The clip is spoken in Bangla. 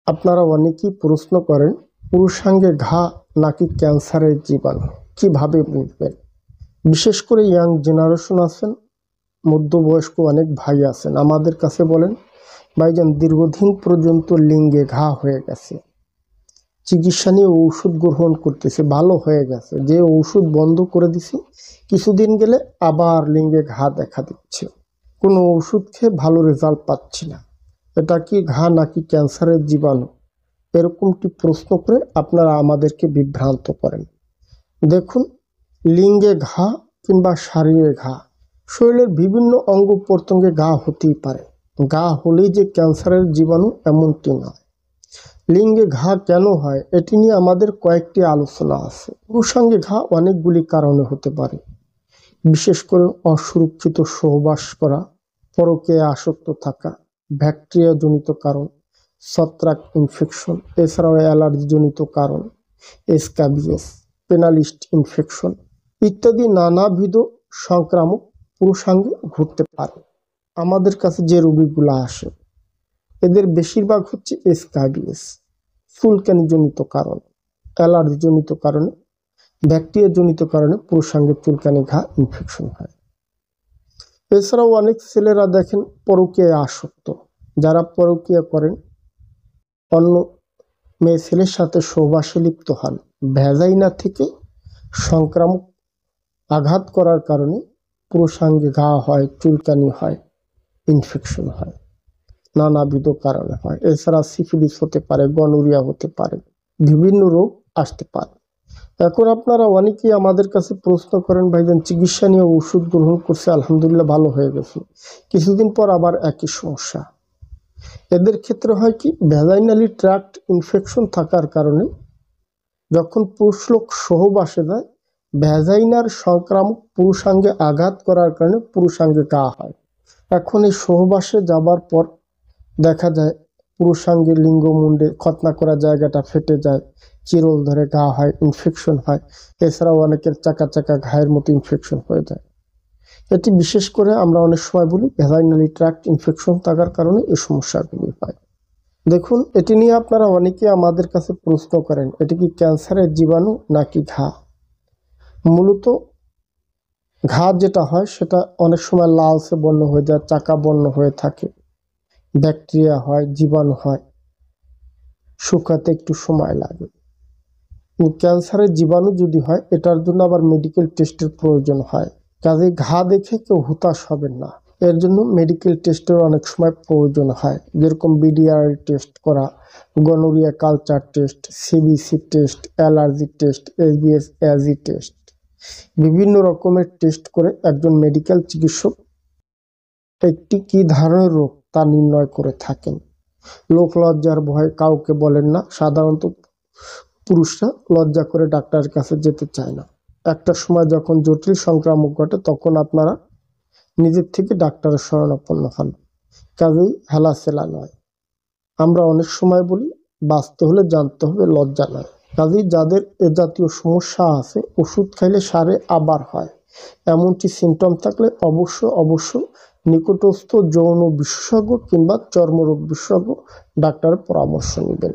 আপনারা অনেকেই প্রশ্ন করেন পুরুষাঙ্গে ঘা নাকি ক্যান্সারের জীবাণু, কিভাবে বুঝবেন? বিশেষ করে ইয়াং জেনারেশন আছেন, মধ্যবয়স্ক অনেক ভাই আছেন, আমাদের কাছে বলেন ভাইজান দীর্ঘদিন পর্যন্ত লিঙ্গে ঘা হয়ে গেছে, চিকিৎসা নিয়ে ঔষধ গ্রহণ করতেছে, ভালো হয়ে গেছে, যে ঔষধ বন্ধ করে দিছি কিছুদিন গেলে আবার লিঙ্গে ঘা দেখা দিচ্ছে, কোনো ওষুধ খেয়ে ভালো রেজাল্ট পাচ্ছি না, এটা কি ঘা নাকি ক্যান্সারের জীবাণু? এরকমটি প্রশ্ন করে আপনারা আমাদেরকে বিভ্রান্ত করেন। দেখুন, লিঙ্গে ঘা কিংবা শরীরে ঘা, শরীরের বিভিন্ন অঙ্গ প্রত্যঙ্গে ঘা হতেই পারে, ঘা হলেই যে ক্যান্সারের জীবাণু এমনটি নয়। লিঙ্গে ঘা কেন হয় এটি নিয়ে আমাদের কয়েকটি আলোচনা আছে। পুরুষাঙ্গে ঘা অনেকগুলি কারণে হতে পারে, বিশেষ করে অসুরক্ষিত সহবাস করা, পরকীয়ায় আসক্ত থাকা, ব্যাকটেরিয়া জনিত কারণ, ছত্রাক ইনফেকশন, এছাড়াও অ্যালার্জি জনিত কারণ, স্ক্যাবিয়াস, পেনালিস্ট ইনফেকশন ইত্যাদি নানাবিধ সংক্রামক পুরুষাঙ্গে ঘটতে পারে। আমাদের কাছে যে রোগীগুলো আসে এদের বেশিরভাগ হচ্ছে স্ক্যাবিয়াস, চুলকানি জনিত কারণ, অ্যালার্জি জনিত কারণে, ব্যাকটেরিয়া জনিত কারণে পুরুষাঙ্গে চুলকানি, ঘা, ইনফেকশন হয়। এছাড়াও অনেক ছেলেরা দেখেন পরকীয়ায় আসক্ত, যারা পরকীয়া করেন, অন্য মেয়ে ছেলের সাথে সহবাসে লিপ্ত হন, ভ্যাজাইনা থেকে সংক্রামক আঘাত করার কারণে পুরুষাঙ্গে ঘা হয়, চুলকানি হয়, ইনফেকশন হয়, নানাবিধ কারণে হয়। এছাড়া সিফিলিস হতে পারে, গনোরিয়া হতে পারে, বিভিন্ন রোগ আসতে পারে। এখন আপনারা অনেকেই আমাদের কাছে প্রশ্ন করেন, ভাইজান চিকিৎসা নিয়ে ওষুধ গ্রহণ করছে, আলহামদুলিল্লাহ ভালো হয়ে গেছে, কিছুদিন পর আবার একই সমস্যা। এদের ক্ষেত্রে হয় কি, ভ্যাজাইনালি ট্র্যাক্ট ইনফেকশন থাকার কারণে যখন পুরুষ লোক সহবাসে যায়, ভ্যাজাইনার সংক্রামক পুরুষাঙ্গে আঘাত করার কারণে পুরুষাঙ্গে ঘা হয়। এখন এই সহবাসে যাবার পর দেখা যায় পুরুষাঙ্গে লিঙ্গমুণ্ডে খতনা করা জায়গাটা ফেটে যায়, চিরল ধরে ঘা হয়, ইনফেকশন হয়। এছাড়াও অনেকের চাকা চাকা ঘায়ের মতো ইনফেকশন হয়ে যায়। এটি বিশেষ করে আমরা অনেক সময় বলি ভ্যাজাইনালি ট্র্যাক্ট ইনফেকশন থাকার কারণে এই সমস্যাগুলি হয়। দেখুন, এটি নিয়ে আপনারা অনেকে আমাদের কাছে প্রশ্ন করেন, এটি কি ক্যান্সারের জীবাণু নাকি ঘা? মূলত ঘা যেটা হয় সেটা অনেক সময় লালচে বর্ণ হয়ে যায়, চাকা বর্ণ হয়ে থাকে, ব্যাকটেরিয়া হয়, জীবাণু হয়, শুকাতে একটু সময় লাগে। ক্যান্সারের জীবাণু যদি হয় এটার জন্য আবার মেডিকেল টেস্টের প্রয়োজন হয়, কাজে ঘা দেখে কেউ হতাশ হবেন না, এর জন্য মেডিকেল টেস্টের অনেক সময় প্রয়োজন হয়, যেরকম বিডিআর টেস্ট করা, gonorrhoea culture test, CBC test, allergy test, SBS অ্যাজি টেস্ট, বিভিন্ন রকমের টেস্ট করে একজন মেডিকেল চিকিৎসক একটি কি ধরনের রোগ তা নির্ণয় করে থাকেন। লোক লজ্জার ভয়ে কাউকে বলেন না, সাধারণত পুরুষরা লজ্জা করে ডাক্তারের কাছে যেতে চায় না। একটা সময় যখন জটিল সংক্রামক ঘটে তখন আপনারা নিজের থেকে ডাক্তারের শরণাপন্ন হন, কাজেই হেলাচেলা নয়। আমরা অনেক সময় বলি বাঁচতে হলে জানতে হবে, লজ্জা নয়। কাজেই যাদের এ জাতীয় সমস্যা আছে, ওষুধ খাইলে সারে আবার হয়, এমনটি সিমটম থাকলে অবশ্য নিকটস্থ যৌন বিশেষজ্ঞ কিংবা চর্মরোগ বিশেষজ্ঞ ডাক্তারের পরামর্শ নেবেন।